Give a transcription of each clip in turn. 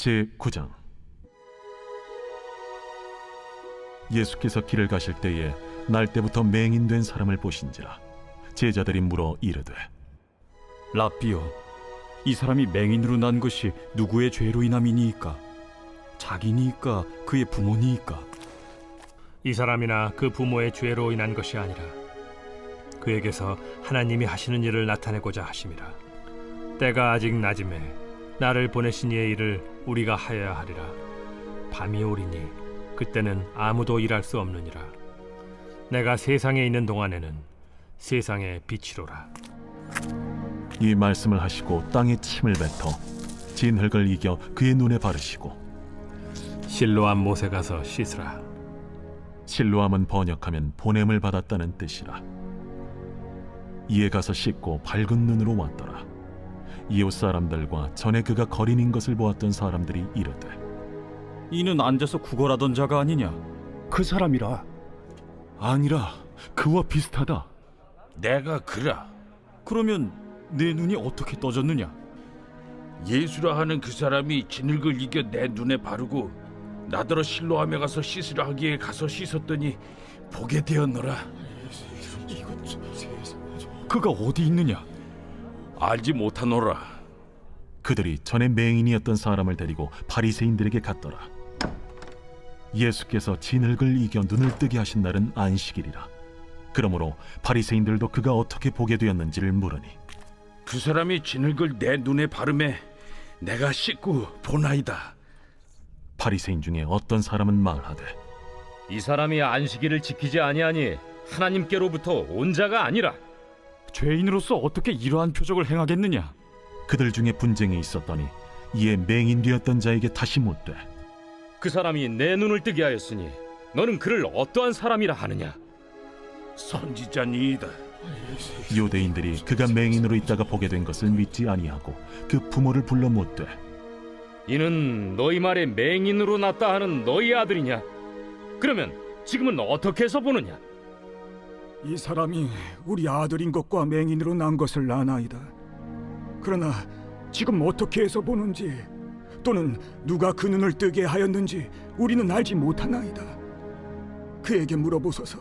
제9장. 예수께서 길을 가실 때에 날 때부터 맹인된 사람을 보신지라. 제자들이 물어 이르되, 랍비여, 이 사람이 맹인으로 난 것이 누구의 죄로 인함이니이까? 자기니이까 그의 부모니이까? 이 사람이나 그 부모의 죄로 인한 것이 아니라 그에게서 하나님이 하시는 일을 나타내고자 하심이라. 때가 아직 낮음에 나를 보내신 이의 일을 우리가 하여야 하리라. 밤이 오리니 그때는 아무도 일할 수 없느니라. 내가 세상에 있는 동안에는 세상의 빛이로라. 이 말씀을 하시고 땅에 침을 뱉어 진흙을 이겨 그의 눈에 바르시고, 실로암 못에 가서 씻으라. 실로암은 번역하면 보냄을 받았다는 뜻이라. 이에 가서 씻고 밝은 눈으로 왔더라. 이웃 사람들과 전에 그가 거린인 것을 보았던 사람들이 이르되, 이는 앉아서 구걸하던 자가 아니냐? 그 사람이라. 아니라 그와 비슷하다. 내가 그라. 그러면 내 눈이 어떻게 떠졌느냐? 예수라 하는 그 사람이 진흙을 이겨 내 눈에 바르고 나더러 실로암에 가서 씻으라 하기에 가서 씻었더니 보게 되었노라. 그가 어디 있느냐? 알지 못하노라. 그들이 전에 맹인이었던 사람을 데리고 바리새인들에게 갔더라. 예수께서 진흙을 이겨 눈을 뜨게 하신 날은 안식일이라. 그러므로 바리새인들도 그가 어떻게 보게 되었는지를 물으니, 그 사람이 진흙을 내 눈에 바르매 내가 씻고 보나이다. 바리새인 중에 어떤 사람은 말하되, 이 사람이 안식일을 지키지 아니하니 하나님께로부터 온 자가 아니라. 죄인으로서 어떻게 이러한 표적을 행하겠느냐? 그들 중에 분쟁이 있었더니 이에 맹인 되었던 자에게 다시 묻되, 그 사람이 내 눈을 뜨게 하였으니 너는 그를 어떠한 사람이라 하느냐? 선지자니이다. 유대인들이 그가 맹인으로 있다가 보게 된 것을 믿지 아니하고 그 부모를 불러 묻되, 이는 너희 말에 맹인으로 났다 하는 너희 아들이냐? 그러면 지금은 어떻게 해서 보느냐? 이 사람이 우리 아들인 것과 맹인으로 난 것을 아나이다. 그러나 지금 어떻게 해서 보는지 또는 누가 그 눈을 뜨게 하였는지 우리는 알지 못하나이다. 그에게 물어보소서.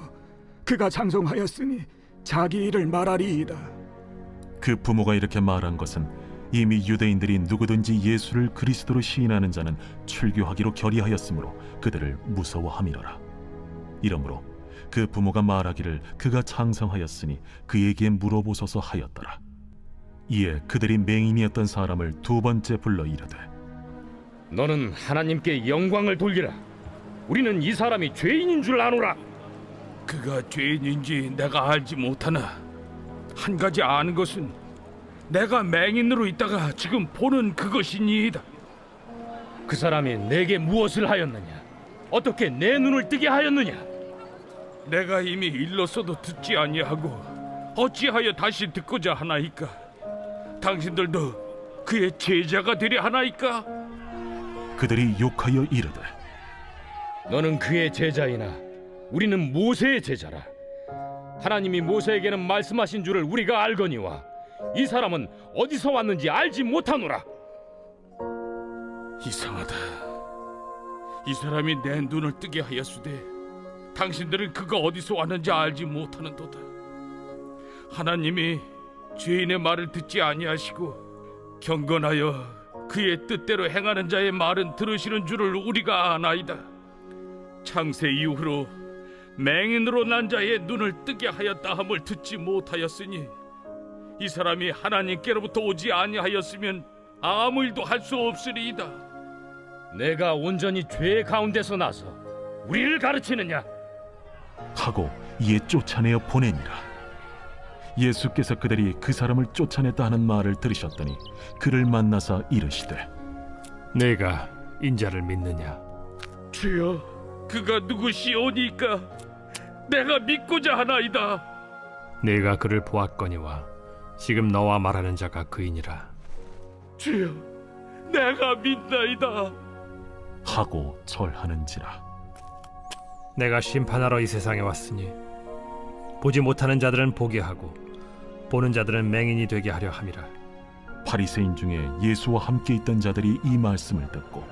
그가 장성하였으니 자기 일을 말하리이다. 그 부모가 이렇게 말한 것은 이미 유대인들이 누구든지 예수를 그리스도로 시인하는 자는 출교하기로 결의하였으므로 그들을 무서워함이로라. 이러므로 그 부모가 말하기를 그가 장성하였으니 그에게 물어보소서 하였더라. 이에 그들이 맹인이었던 사람을 두 번째 불러 이르되, 너는 하나님께 영광을 돌리라. 우리는 이 사람이 죄인인 줄 아노라. 그가 죄인인지 내가 알지 못하나 한 가지 아는 것은 내가 맹인으로 있다가 지금 보는 그것이니이다. 그 사람이 내게 무엇을 하였느냐? 어떻게 내 눈을 뜨게 하였느냐? 내가 이미 일렀어도 듣지 아니하고 어찌하여 다시 듣고자 하나이까? 당신들도 그의 제자가 되려 하나이까? 그들이 욕하여 이르되, 너는 그의 제자이나 우리는 모세의 제자라. 하나님이 모세에게는 말씀하신 줄을 우리가 알거니와 이 사람은 어디서 왔는지 알지 못하노라. 이상하다. 이 사람이 내 눈을 뜨게 하였으되 당신들은 그가 어디서 왔는지 알지 못하는도다. 하나님이 죄인의 말을 듣지 아니하시고 경건하여 그의 뜻대로 행하는 자의 말은 들으시는 줄을 우리가 아나이다. 창세 이후로 맹인으로 난 자의 눈을 뜨게 하였다 함을 듣지 못하였으니 이 사람이 하나님께로부터 오지 아니하였으면 아무 일도 할 수 없으리이다. 내가 온전히 죄 가운데서 나서 우리를 가르치느냐? 하고 이에 쫓아내어 보내니라. 예수께서 그들이 그 사람을 쫓아냈다 하는 말을 들으셨더니 그를 만나사 이르시되, 내가 인자를 믿느냐? 주여, 그가 누구시오니까 내가 믿고자 하나이다. 내가 그를 보았거니와 지금 너와 말하는 자가 그이니라. 주여, 내가 믿나이다. 하고 절하는지라. 내가 심판하러 이 세상에 왔으니 보지 못하는 자들은 보게 하고 보는 자들은 맹인이 되게 하려 함이라. 바리새인 중에 예수와 함께 있던 자들이 이 말씀을 듣고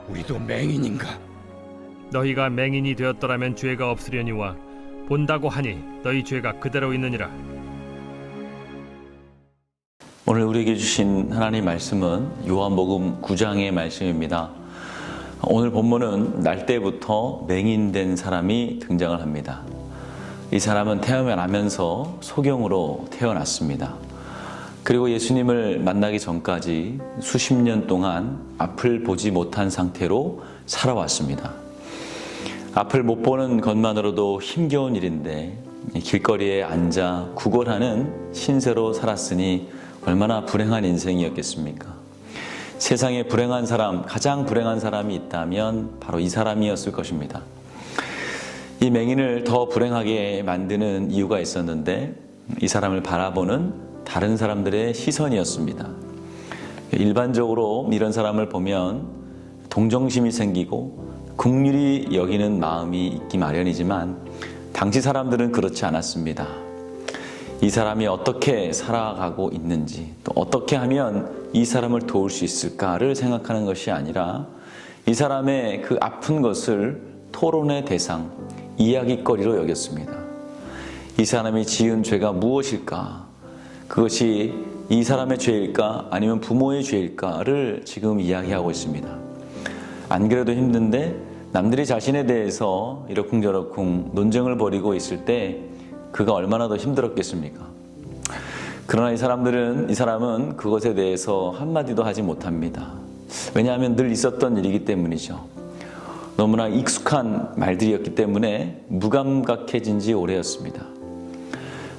우리도 맹인인가? 너희가 맹인이 되었더라면 죄가 없으려니와 본다고 하니 너희 죄가 그대로 있느니라. 오늘 우리에게 주신 하나님 말씀은 요한복음 9장의 말씀입니다. 오늘 본문은 날 때부터 맹인된 사람이 등장을 합니다. 이 사람은 태어나면서 소경으로 태어났습니다. 그리고 예수님을 만나기 전까지 수십 년 동안 앞을 보지 못한 상태로 살아왔습니다. 앞을 못 보는 것만으로도 힘겨운 일인데 길거리에 앉아 구걸하는 신세로 살았으니 얼마나 불행한 인생이었겠습니까? 세상에 불행한 사람, 가장 불행한 사람이 있다면 바로 이 사람이었을 것입니다. 이 맹인을 더 불행하게 만드는 이유가 있었는데 이 사람을 바라보는 다른 사람들의 시선이었습니다. 일반적으로 이런 사람을 보면 동정심이 생기고 긍휼히 여기는 마음이 있기 마련이지만 당시 사람들은 그렇지 않았습니다. 이 사람이 어떻게 살아가고 있는지, 또 어떻게 하면 이 사람을 도울 수 있을까를 생각하는 것이 아니라 이 사람의 그 아픈 것을 토론의 대상, 이야기거리로 여겼습니다. 이 사람이 지은 죄가 무엇일까? 그것이 이 사람의 죄일까? 아니면 부모의 죄일까를 지금 이야기하고 있습니다. 안 그래도 힘든데 남들이 자신에 대해서 이러쿵저러쿵 논쟁을 벌이고 있을 때 그가 얼마나 더 힘들었겠습니까? 그러나 이 사람은 그것에 대해서 한마디도 하지 못합니다. 왜냐하면 늘 있었던 일이기 때문이죠. 너무나 익숙한 말들이었기 때문에 무감각해진 지 오래였습니다.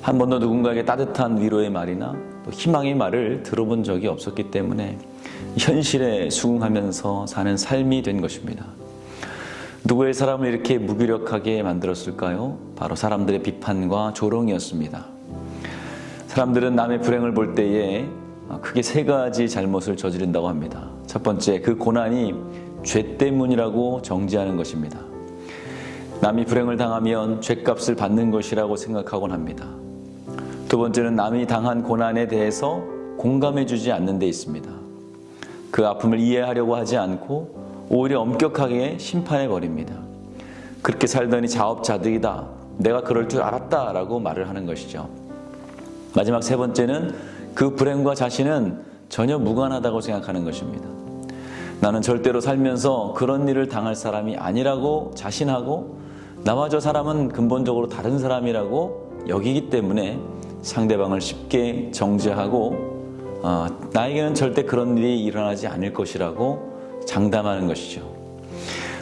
한 번도 누군가에게 따뜻한 위로의 말이나 또 희망의 말을 들어본 적이 없었기 때문에 현실에 수긍하면서 사는 삶이 된 것입니다. 누구의 사람을 이렇게 무기력하게 만들었을까요? 바로 사람들의 비판과 조롱이었습니다. 사람들은 남의 불행을 볼 때에 크게 세 가지 잘못을 저지른다고 합니다. 첫 번째, 그 고난이 죄 때문이라고 정죄하는 것입니다. 남이 불행을 당하면 죄값을 받는 것이라고 생각하곤 합니다. 두 번째는 남이 당한 고난에 대해서 공감해주지 않는 데 있습니다. 그 아픔을 이해하려고 하지 않고 오히려 엄격하게 심판해버립니다. 그렇게 살더니 자업자득이다. 내가 그럴 줄 알았다 라고 말을 하는 것이죠. 마지막 세 번째는 그 불행과 자신은 전혀 무관하다고 생각하는 것입니다. 나는 절대로 살면서 그런 일을 당할 사람이 아니라고 자신하고 나와 저 사람은 근본적으로 다른 사람이라고 여기기 때문에 상대방을 쉽게 정죄하고 나에게는 절대 그런 일이 일어나지 않을 것이라고 장담하는 것이죠.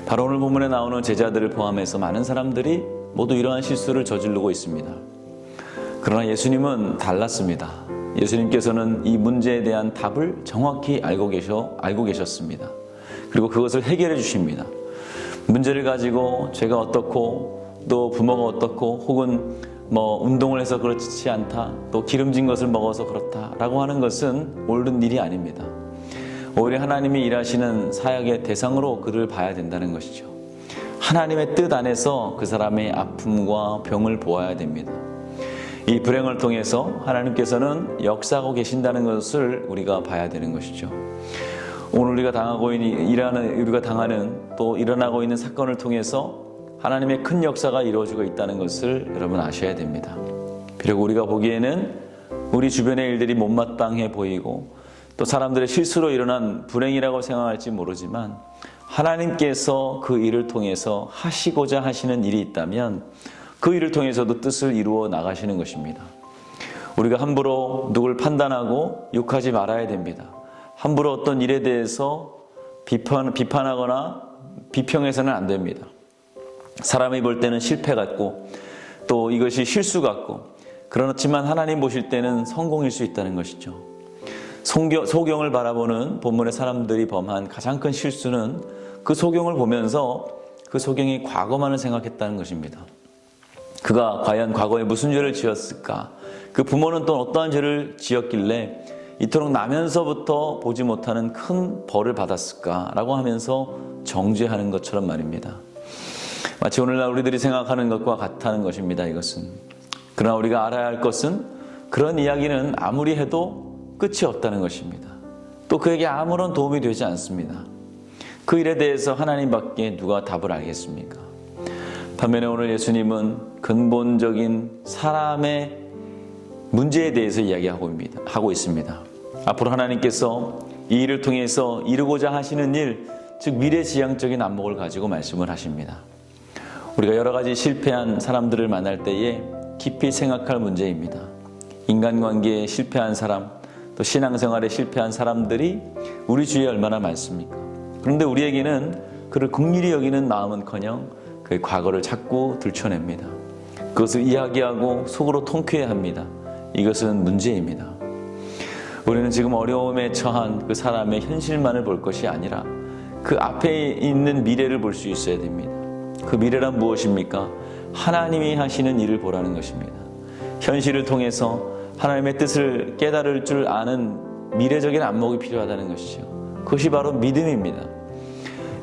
바로 오늘 본문에 나오는 제자들을 포함해서 많은 사람들이 모두 이러한 실수를 저지르고 있습니다. 그러나 예수님은 달랐습니다. 예수님께서는 이 문제에 대한 답을 정확히 알고 계셨습니다. 그리고 그것을 해결해 주십니다. 문제를 가지고 죄가 어떻고 또 부모가 어떻고 혹은 운동을 해서 그렇지 않다, 또 기름진 것을 먹어서 그렇다라고 하는 것은 옳은 일이 아닙니다. 오히려 하나님이 일하시는 사역의 대상으로 그를 봐야 된다는 것이죠. 하나님의 뜻 안에서 그 사람의 아픔과 병을 보아야 됩니다. 이 불행을 통해서 하나님께서는 역사하고 계신다는 것을 우리가 봐야 되는 것이죠. 오늘 우리가 당하는 또 일어나고 있는 사건을 통해서 하나님의 큰 역사가 이루어지고 있다는 것을 여러분 아셔야 됩니다. 비록 우리가 보기에는 우리 주변의 일들이 못마땅해 보이고 또 사람들의 실수로 일어난 불행이라고 생각할지 모르지만 하나님께서 그 일을 통해서 하시고자 하시는 일이 있다면 그 일을 통해서도 뜻을 이루어 나가시는 것입니다. 우리가 함부로 누굴 판단하고 욕하지 말아야 됩니다. 함부로 어떤 일에 대해서 비판하거나 비평해서는 안 됩니다. 사람이 볼 때는 실패 같고 또 이것이 실수 같고 그렇지만 하나님 보실 때는 성공일 수 있다는 것이죠. 소경을 바라보는 본문의 사람들이 범한 가장 큰 실수는 그 소경을 보면서 그 소경이 과거만을 생각했다는 것입니다. 그가 과연 과거에 무슨 죄를 지었을까? 그 부모는 또 어떠한 죄를 지었길래 이토록 나면서부터 보지 못하는 큰 벌을 받았을까라고 하면서 정죄하는 것처럼 말입니다. 마치 오늘날 우리들이 생각하는 것과 같다는 것입니다. 이것은. 그러나 우리가 알아야 할 것은 그런 이야기는 아무리 해도 끝이 없다는 것입니다. 또 그에게 아무런 도움이 되지 않습니다. 그 일에 대해서 하나님밖에 누가 답을 알겠습니까? 반면에 오늘 예수님은 근본적인 사람의 문제에 대해서 이야기하고 있습니다. 앞으로 하나님께서 이 일을 통해서 이루고자 하시는 일, 즉 미래지향적인 안목을 가지고 말씀을 하십니다. 우리가 여러 가지 실패한 사람들을 만날 때에 깊이 생각할 문제입니다. 인간관계에 실패한 사람, 또 신앙생활에 실패한 사람들이 우리 주위에 얼마나 많습니까? 그런데 우리에게는 그를 긍휼히 여기는 마음은커녕 그의 과거를 자꾸 들춰냅니다. 그것을 이야기하고 속으로 통쾌해합니다. 이것은 문제입니다. 우리는 지금 어려움에 처한 그 사람의 현실만을 볼 것이 아니라 그 앞에 있는 미래를 볼 수 있어야 됩니다. 그 미래란 무엇입니까? 하나님이 하시는 일을 보라는 것입니다. 현실을 통해서 하나님의 뜻을 깨달을 줄 아는 미래적인 안목이 필요하다는 것이죠. 그것이 바로 믿음입니다.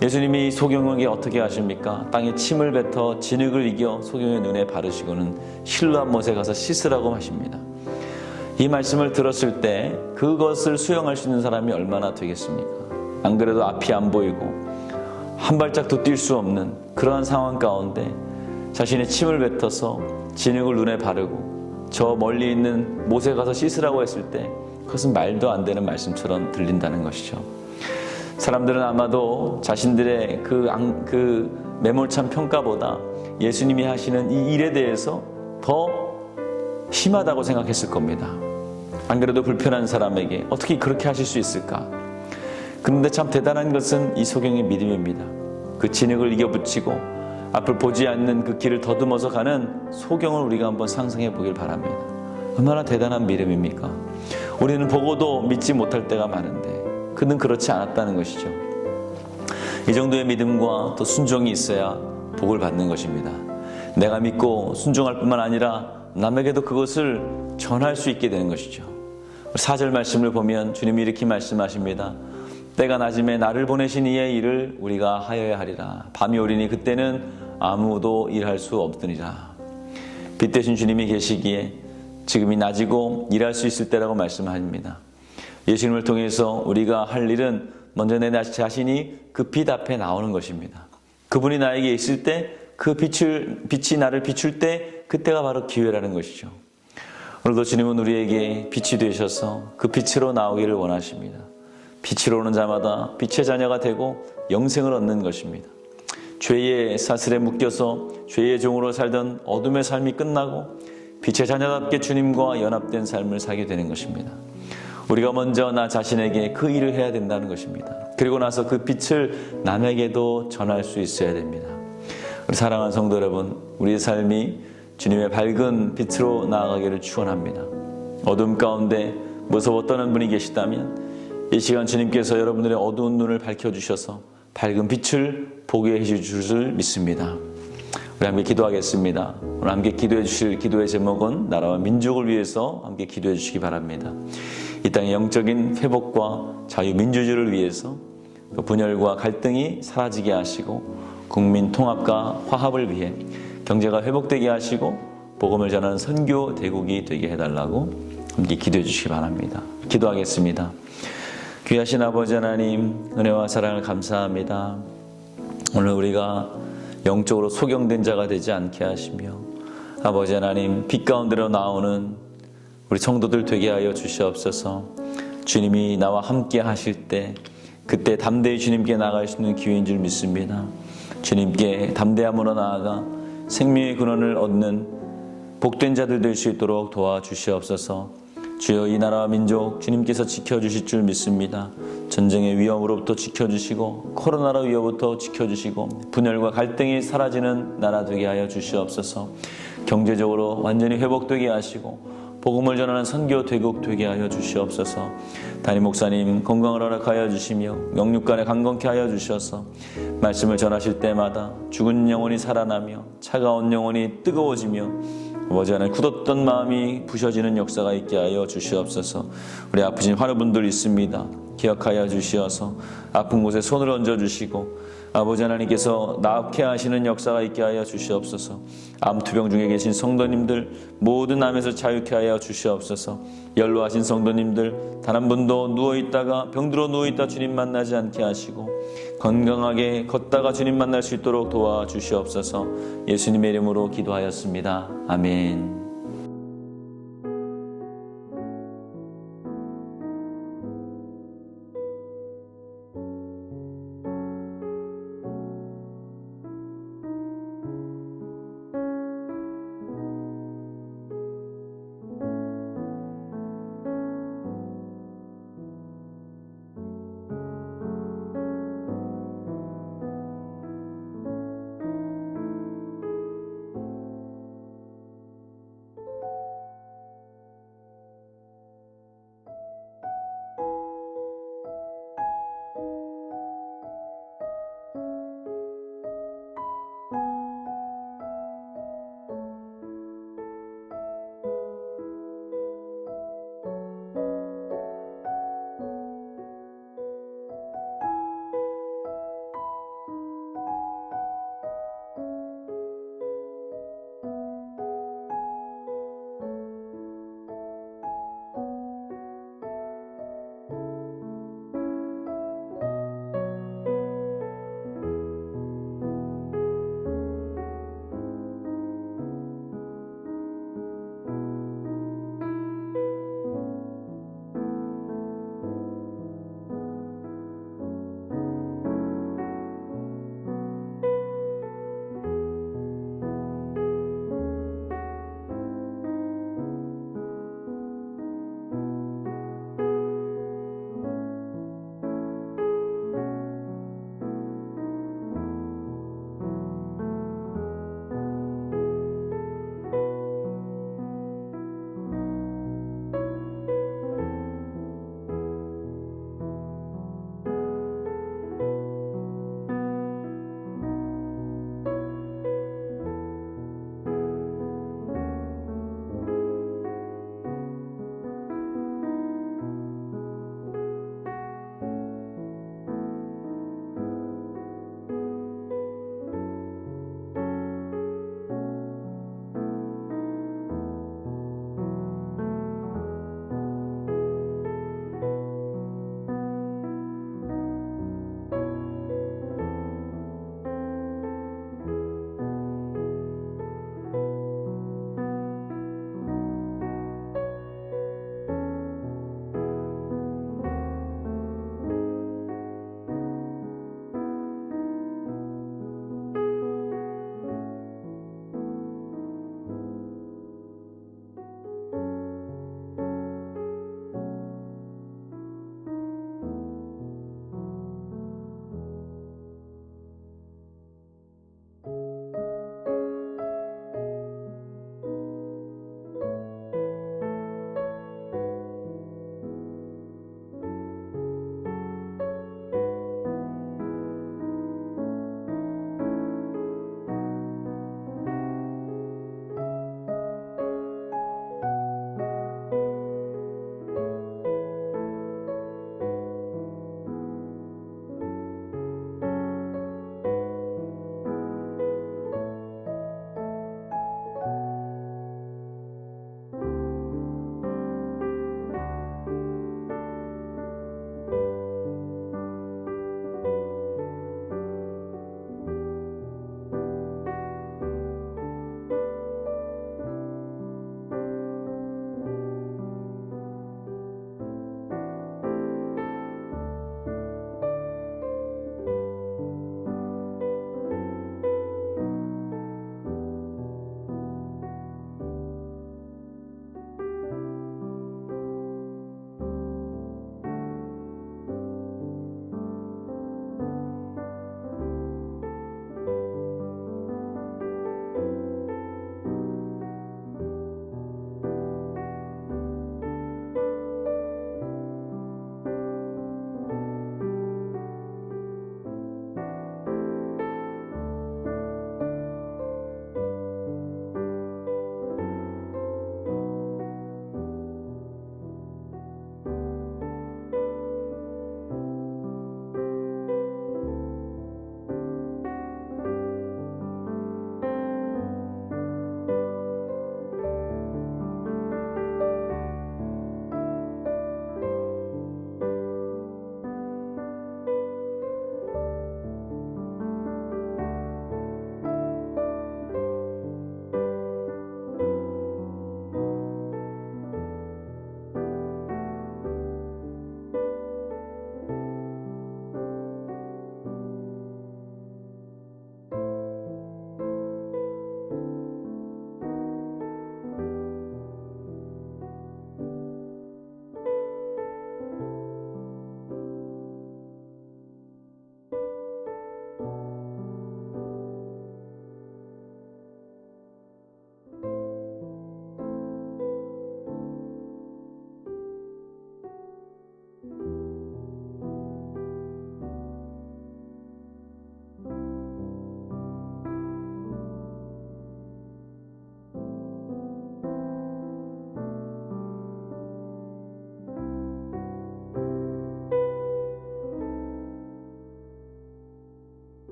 예수님이 소경에게 어떻게 하십니까? 땅에 침을 뱉어 진흙을 이겨 소경의 눈에 바르시고는 실로암 못에 가서 씻으라고 하십니다. 이 말씀을 들었을 때 그것을 수용할 수 있는 사람이 얼마나 되겠습니까? 안 그래도 앞이 안 보이고 한 발짝도 뛸 수 없는 그러한 상황 가운데 자신의 침을 뱉어서 진흙을 눈에 바르고 저 멀리 있는 못에 가서 씻으라고 했을 때 그것은 말도 안 되는 말씀처럼 들린다는 것이죠. 사람들은 아마도 자신들의 그 매몰찬 평가보다 예수님이 하시는 이 일에 대해서 더 심하다고 생각했을 겁니다. 안 그래도 불편한 사람에게 어떻게 그렇게 하실 수 있을까? 그런데 참 대단한 것은 이 소경의 믿음입니다. 그 진흙을 이겨붙이고 앞을 보지 않는 그 길을 더듬어서 가는 소경을 우리가 한번 상상해 보길 바랍니다. 얼마나 대단한 믿음입니까? 우리는 보고도 믿지 못할 때가 많은데 그는 그렇지 않았다는 것이죠. 이 정도의 믿음과 또 순종이 있어야 복을 받는 것입니다. 내가 믿고 순종할 뿐만 아니라 남에게도 그것을 전할 수 있게 되는 것이죠. 4절 말씀을 보면 주님이 이렇게 말씀하십니다. 때가 낮음에 나를 보내신 이의 일을 우리가 하여야 하리라. 밤이 오리니 그때는 아무도 일할 수 없으리라. 빛 대신 주님이 계시기에 지금이 낮이고 일할 수 있을 때라고 말씀합니다. 예수님을 통해서 우리가 할 일은 먼저 내 자신이 그 빛 앞에 나오는 것입니다. 그분이 나에게 있을 때 그 빛이 나를 비출 때 그때가 바로 기회라는 것이죠. 오늘도 주님은 우리에게 빛이 되셔서 그 빛으로 나오기를 원하십니다. 빛으로 오는 자마다 빛의 자녀가 되고 영생을 얻는 것입니다. 죄의 사슬에 묶여서 죄의 종으로 살던 어둠의 삶이 끝나고 빛의 자녀답게 주님과 연합된 삶을 살게 되는 것입니다. 우리가 먼저 나 자신에게 그 일을 해야 된다는 것입니다. 그리고 나서 그 빛을 남에게도 전할 수 있어야 됩니다. 우리 사랑하는 성도 여러분, 우리의 삶이 주님의 밝은 빛으로 나아가기를 축원합니다. 어둠 가운데 무서워 떠는 분이 계시다면 이 시간 주님께서 여러분들의 어두운 눈을 밝혀주셔서 밝은 빛을 보게 해주실 줄 믿습니다. 우리 함께 기도하겠습니다. 오늘 함께 기도해 주실 기도의 제목은 나라와 민족을 위해서 함께 기도해 주시기 바랍니다. 이 땅의 영적인 회복과 자유민주주의를 위해서 분열과 갈등이 사라지게 하시고 국민 통합과 화합을 위해 경제가 회복되게 하시고 복음을 전하는 선교 대국이 되게 해달라고 함께 기도해 주시기 바랍니다. 기도하겠습니다. 귀하신 아버지 하나님, 은혜와 사랑을 감사합니다. 오늘 우리가 영적으로 소경된 자가 되지 않게 하시며 아버지 하나님, 빛 가운데로 나오는 우리 성도들 되게 하여 주시옵소서. 주님이 나와 함께 하실 때 그때 담대히 주님께 나아갈 수 있는 기회인 줄 믿습니다. 주님께 담대함으로 나아가 생명의 근원을 얻는 복된 자들 될 수 있도록 도와주시옵소서. 주여, 이 나라와 민족 주님께서 지켜주실 줄 믿습니다. 전쟁의 위협으로부터 지켜주시고 코로나로 위협부터 지켜주시고 분열과 갈등이 사라지는 나라 되게 하여 주시옵소서. 경제적으로 완전히 회복되게 하시고 복음을 전하는 선교 대국 되게 하여 주시옵소서. 담임 목사님 건강을 허락하여 주시며 영육간에 강건케 하여 주셔서 말씀을 전하실 때마다 죽은 영혼이 살아나며 차가운 영혼이 뜨거워지며 아버지 하나님 굳었던 마음이 부셔지는 역사가 있게 하여 주시옵소서. 우리 아프신 환우분들 있습니다. 기억하여 주시어서 아픈 곳에 손을 얹어 주시고 아버지 하나님께서 낫게 하시는 역사가 있게 하여 주시옵소서. 암투병 중에 계신 성도님들 모든 암에서 자유케 하여 주시옵소서. 연로하신 성도님들 단 한 분도 누워있다가 병들어 누워있다 주님 만나지 않게 하시고 건강하게 걷다가 주님 만날 수 있도록 도와주시옵소서. 예수님의 이름으로 기도하였습니다. 아멘.